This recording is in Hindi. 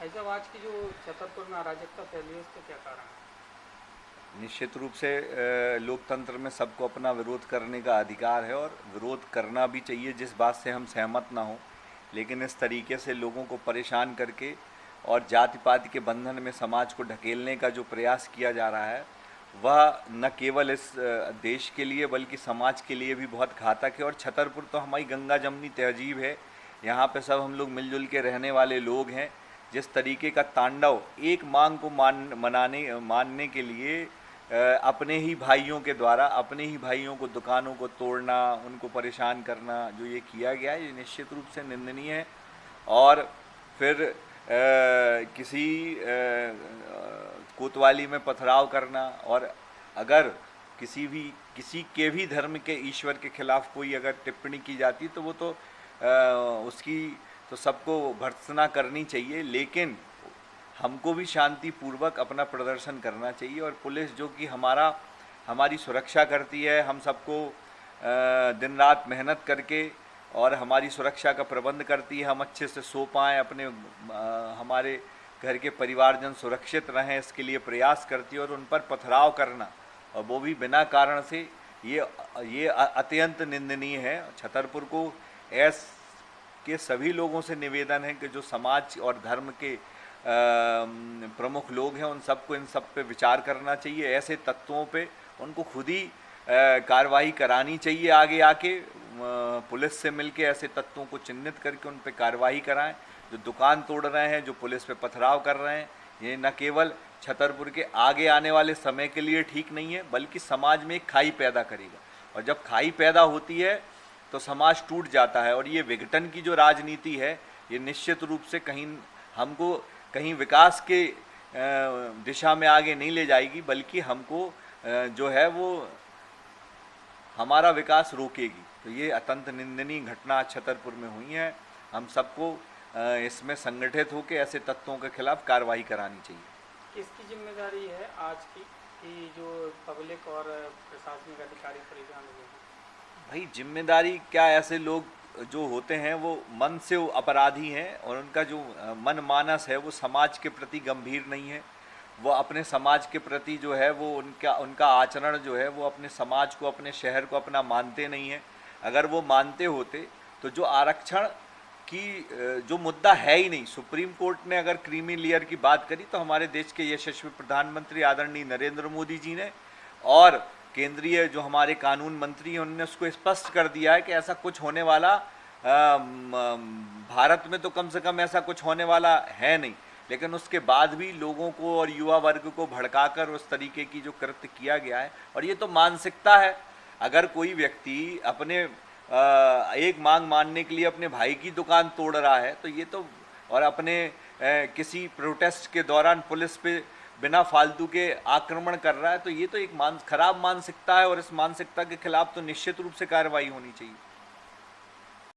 ऐसा आज की जो छतरपुर में अराजकता फैली है इसका क्या कारण है? निश्चित रूप से लोकतंत्र में सबको अपना विरोध करने का अधिकार है और विरोध करना भी चाहिए जिस बात से हम सहमत ना हो। लेकिन इस तरीके से लोगों को परेशान करके और जाति पाति के बंधन में समाज को ढकेलने का जो प्रयास किया जा रहा है वह न केवल इस देश के लिए बल्कि समाज के लिए भी बहुत घातक है। और छतरपुर तो हमारी गंगा जमनी तहजीब है, यहाँ पे सब हम लोग मिलजुल के रहने वाले लोग हैं। जिस तरीके का तांडव एक मांग को मानने के लिए अपने ही भाइयों के द्वारा अपने ही भाइयों को दुकानों को तोड़ना, उनको परेशान करना जो ये किया गया है, ये निश्चित रूप से निंदनीय है। और फिर किसी कोतवाली में पथराव करना, और अगर किसी के भी धर्म के ईश्वर के खिलाफ कोई अगर टिप्पणी की जाती तो वो तो उसकी तो सबको भर्त्सना करनी चाहिए। लेकिन हमको भी शांतिपूर्वक अपना प्रदर्शन करना चाहिए। और पुलिस जो कि हमारी सुरक्षा करती है, हम सबको दिन रात मेहनत करके और हमारी सुरक्षा का प्रबंध करती है, हम अच्छे से सो पाएँ, अपने हमारे घर के परिवारजन सुरक्षित रहें, इसके लिए प्रयास करती है। और उन पर पथराव करना और वो भी बिना कारण से, ये अत्यंत निंदनीय है। छतरपुर को ऐस के सभी लोगों से निवेदन है कि जो समाज और धर्म के प्रमुख लोग हैं उन सबको इन सब पे विचार करना चाहिए। ऐसे तत्वों पे उनको खुद ही कार्रवाई करानी चाहिए, आगे आके पुलिस से मिलके ऐसे तत्वों को चिन्हित करके उन पे कार्रवाई कराएं। जो दुकान तोड़ रहे हैं, जो पुलिस पे पथराव कर रहे हैं, ये न केवल छतरपुर के आगे आने वाले समय के लिए ठीक नहीं है बल्कि समाज में एक खाई पैदा करेगा। और जब खाई पैदा होती है तो समाज टूट जाता है। और ये विघटन की जो राजनीति है ये निश्चित रूप से हमको कहीं विकास के दिशा में आगे नहीं ले जाएगी, बल्कि हमको जो है वो हमारा विकास रोकेगी। तो ये अत्यंत निंदनीय घटना छतरपुर में हुई है। हम सबको इसमें संगठित होकर ऐसे तत्वों के खिलाफ कार्रवाई करानी चाहिए। किसकी जिम्मेदारी है आज की कि जो पब्लिक और प्रशासनिक अधिकारी परेशान हुए हैं? भाई जिम्मेदारी क्या, ऐसे लोग जो होते हैं वो मन से वो अपराधी हैं और उनका जो मन मानस है वो समाज के प्रति गंभीर नहीं है। वो अपने समाज के प्रति जो है वो उनका आचरण जो है वो अपने समाज को, अपने शहर को अपना मानते नहीं है। अगर वो मानते होते तो जो आरक्षण की जो मुद्दा है ही नहीं, सुप्रीम कोर्ट ने अगर क्रीमी लेयर की बात करी तो हमारे देश के यशस्वी प्रधानमंत्री आदरणीय नरेंद्र मोदी जी ने और केंद्रीय जो हमारे कानून मंत्री हैं उन्होंने उसको स्पष्ट कर दिया है कि ऐसा कुछ होने वाला भारत में तो कम से कम ऐसा कुछ होने वाला है नहीं। लेकिन उसके बाद भी लोगों को और युवा वर्ग को भड़काकर उस तरीके की जो कृत्य किया गया है, और ये तो मानसिकता है। अगर कोई व्यक्ति अपने एक मांग मानने के लिए अपने भाई की दुकान तोड़ रहा है तो ये तो, और अपने किसी प्रोटेस्ट के दौरान पुलिस पे बिना फालतू के आक्रमण कर रहा है, तो ये तो एक खराब मानसिकता है। और इस मानसिकता के खिलाफ तो निश्चित रूप से कार्रवाई होनी चाहिए।